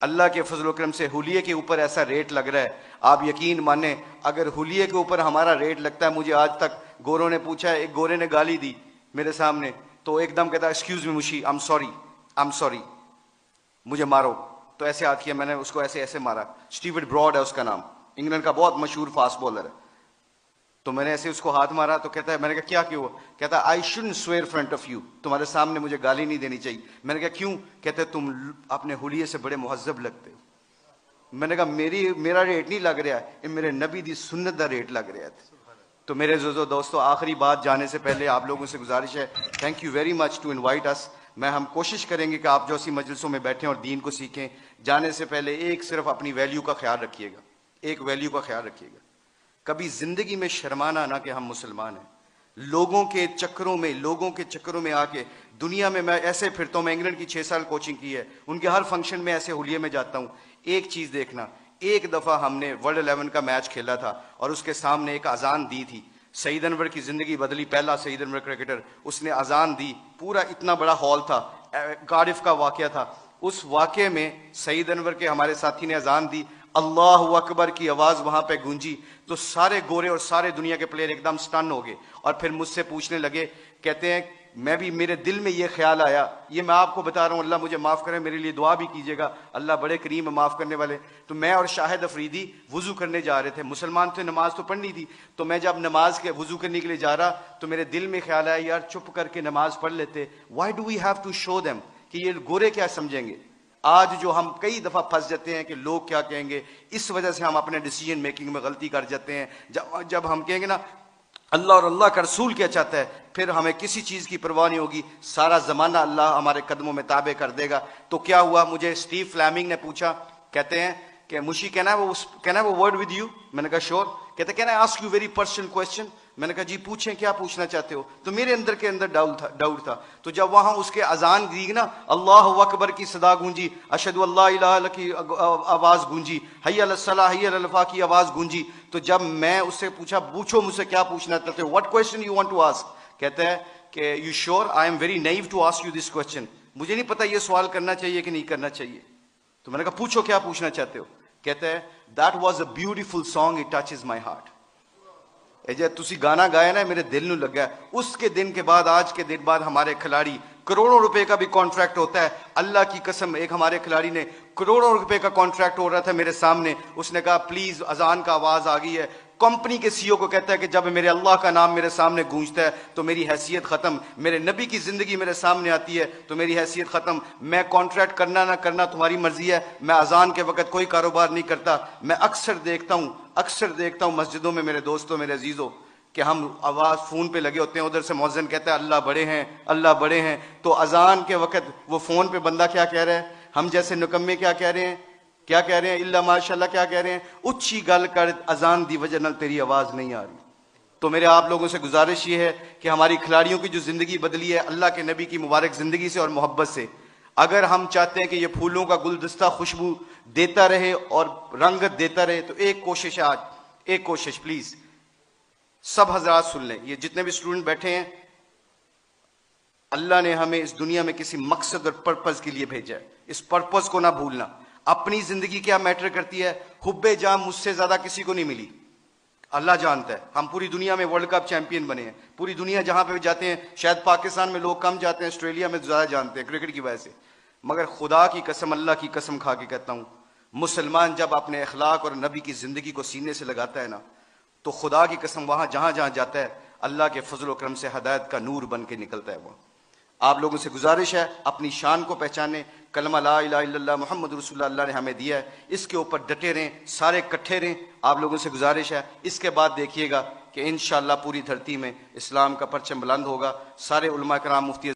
اللہ کے فضل و کرم سے حلیے کے اوپر ایسا ریٹ لگ رہا ہے، آپ یقین مانیں اگر حلیے کے اوپر ہمارا ریٹ لگتا ہے، مجھے آج تک گوروں نے پوچھا، ایک گورے نے گالی دی میرے سامنے تو ایک دم کہتا ایکسکیوز می مشی، آئی ایم سوری مجھے مارو، تو ایسے ہاتھ کیا، میں نے اس کو ایسے ایسے مارا، اسٹیورٹ براڈ ہے اس کا نام، انگلینڈ کا بہت مشہور فاسٹ بالر ہے، تو میں نے ایسے اس کو ہاتھ مارا تو کہتا ہے، میں نے کہا کیا کیوں؟ کہتا ہے I shouldn't severe front of you, تمہارے سامنے مجھے گالی نہیں دینی چاہیے۔ میں نے کہا کیوں؟ کہتے تم اپنے حلیے سے بڑے مہذب لگتے ہو۔ میں نے کہا میرا ریٹ نہیں لگ رہا ہے، میرے نبی دی سنت دا ریٹ لگ رہا ہے۔ تو میرے دوستو، آخری بات جانے سے پہلے آپ لوگوں سے گزارش ہے، thank you very much to invite اس۔ ہم کوشش کریں گے کہ آپ جو اسی مجلسوں میں بیٹھیں اور دین کو سیکھیں، جانے سے پہلے ایک صرف اپنی ویلیو کا خیال رکھیے گا، ایک ویلیو کا خیال رکھیے گا، کبھی زندگی میں شرمانا نہ کہ ہم مسلمان ہیں۔ لوگوں کے چکروں میں آ کے دنیا میں ایسے پھرتا ہوں، میں انگلینڈ کی 6 سال کوچنگ کی ہے، ان کے ہر فنکشن میں ایسے حلیے میں جاتا ہوں۔ ایک چیز دیکھنا، ایک دفعہ ہم نے ورلڈ 11 کا میچ کھیلا تھا اور اس کے سامنے ایک اذان دی تھی، سعید انور کی زندگی بدلی، پہلا سعید انور کرکٹر، اس نے اذان دی، پورا اتنا بڑا ہال تھا، کارڈف کا واقعہ تھا، اس واقعے میں سعید انور کے ہمارے ساتھی نے اذان دی، اللہ اکبر کی آواز وہاں پہ گونجی، تو سارے گورے اور سارے دنیا کے پلیئر ایک دم سٹن ہو گئے، اور پھر مجھ سے پوچھنے لگے، کہتے ہیں میرے دل میں یہ خیال آیا، یہ میں آپ کو بتا رہا ہوں، اللہ مجھے معاف کرے، میرے لیے دعا بھی کیجیے گا، اللہ بڑے کریم ہے معاف کرنے والے۔ تو میں اور شاہد افریدی وضو کرنے جا رہے تھے، مسلمان تھے، نماز تو پڑھنی تھی، تو میں جب نماز کے وضو کرنے کے لیے جا رہا تو میرے دل میں خیال آیا، یار چپ کر کے نماز پڑھ لیتے، why do we have to show them, کہ یہ گورے کیا سمجھیں گے۔ آج جو ہم کئی دفعہ پھنس جاتے ہیں کہ لوگ کیا کہیں گے، اس وجہ سے ہم اپنے ڈیسیجن میکنگ میں غلطی کر جاتے ہیں۔ جب ہم کہیں گے نا اللہ اور اللہ کا رسول کیا چاہتا ہے، پھر ہمیں کسی چیز کی پرواہ نہیں ہوگی، سارا زمانہ اللہ ہمارے قدموں میں تابع کر دے گا۔ تو کیا ہوا، مجھے اسٹیو فلیمنگ نے پوچھا، کہتے ہیں کہ مشی can I word with you? میں نے کہا شور۔ کہتے can I ask you very personal question? میں نے کہا جی پوچھیں، کیا پوچھنا چاہتے ہو؟ تو میرے اندر کے اندر ڈاؤٹ تھا، تو جب وہاں اس کے اذان دی نا، اللہ اکبر کی صدا گونجی، اشہد اللہ الہ الا اللہ کی آواز گونجی، حی علی الصلاۃ حی علی الفلاح کی آواز گونجی، تو جب میں اس سے پوچھا پوچھو مجھ سے کیا پوچھنا چاہتے ہو، what question you want to ask? کہتا ہے کہ you sure I am very new to ask you this question, مجھے نہیں پتا یہ سوال کرنا چاہیے کہ نہیں کرنا چاہیے۔ تو میں نے کہا پوچھو کیا پوچھنا چاہتے ہو؟ کہتا ہے that was a beautiful song, it touches my heart. تسی گانا گایا نا، میرے دل نو لگا۔ اس کے دن کے بعد، آج کے دن بعد ہمارے کھلاڑی کروڑوں روپے کا بھی کانٹریکٹ ہوتا ہے، اللہ کی قسم، ایک ہمارے کھلاڑی نے کروڑوں روپے کا کانٹریکٹ ہو رہا تھا میرے سامنے، اس نے کہا پلیز اذان کا آواز آ گئی ہے، کمپنی کے سی او کو کہتا ہے کہ جب میرے اللہ کا نام میرے سامنے گونجتا ہے تو میری حیثیت ختم، میرے نبی کی زندگی میرے سامنے آتی ہے تو میری حیثیت ختم، میں کانٹریکٹ کرنا نہ کرنا تمہاری مرضی ہے، میں اذان کے وقت کوئی کاروبار نہیں کرتا۔ میں اکثر دیکھتا ہوں مسجدوں میں میرے دوستوں، میرے عزیزوں، کہ ہم آواز فون پہ لگے ہوتے ہیں، ادھر سے مؤذن کہتا ہے اللہ بڑے ہیں، اللہ بڑے ہیں، تو اذان کے وقت وہ فون پہ بندہ کیا کہہ رہا ہے، ہم جیسے نکمے کیا کہہ رہے ہیں، اللہ ماشاء اللہ کیا کہہ رہے ہیں، اچھی گل کر، اذان دی وجہ نال تیری آواز نہیں آ رہی۔ تو میرے آپ لوگوں سے گزارش یہ ہے کہ ہماری کھلاڑیوں کی جو زندگی بدلی ہے اللہ کے نبی کی مبارک زندگی سے اور محبت سے، اگر ہم چاہتے ہیں کہ یہ پھولوں کا گلدستہ خوشبو دیتا رہے اور رنگت دیتا رہے، تو ایک کوشش ہے، آج ایک کوشش پلیز سب حضرات سن لیں، یہ جتنے بھی اسٹوڈنٹ بیٹھے ہیں، اللہ نے ہمیں اس دنیا میں کسی مقصد اور پرپز کے لیے بھیجا ہے، اس پرپز کو نہ بھولنا۔ اپنی زندگی کیا میٹر کرتی ہے، حب جام مجھ سے زیادہ کسی کو نہیں ملی، اللہ جانتا ہے، ہم پوری دنیا میں ورلڈ کپ چیمپئن بنے ہیں، پوری دنیا جہاں پہ جاتے ہیں، شاید پاکستان میں لوگ کم جاتے ہیں، آسٹریلیا میں زیادہ جانتے ہیں کرکٹ کی وجہ سے، مگر خدا کی قسم، اللہ کی قسم کھا کے کہتا ہوں، مسلمان جب اپنے اخلاق اور نبی کی زندگی کو سینے سے لگاتا ہے نا، تو خدا کی قسم وہاں جہاں جاتا ہے اللہ کے فضل و کرم سے ہدایت کا نور بن کے نکلتا ہے۔ وہ آپ لوگوں سے گزارش ہے، اپنی شان کو پہچانے، کلمہ لا الہ الا اللہ محمد رسول اللہ نے ہمیں دیا ہے، اس کے اوپر ڈٹے رہیں، سارے کٹھے رہیں، آپ لوگوں سے گزارش ہے۔ اس کے بعد دیکھیے گا کہ انشاءاللہ پوری دھرتی میں اسلام کا پرچم بلند ہوگا، سارے علماء کرام، مفتی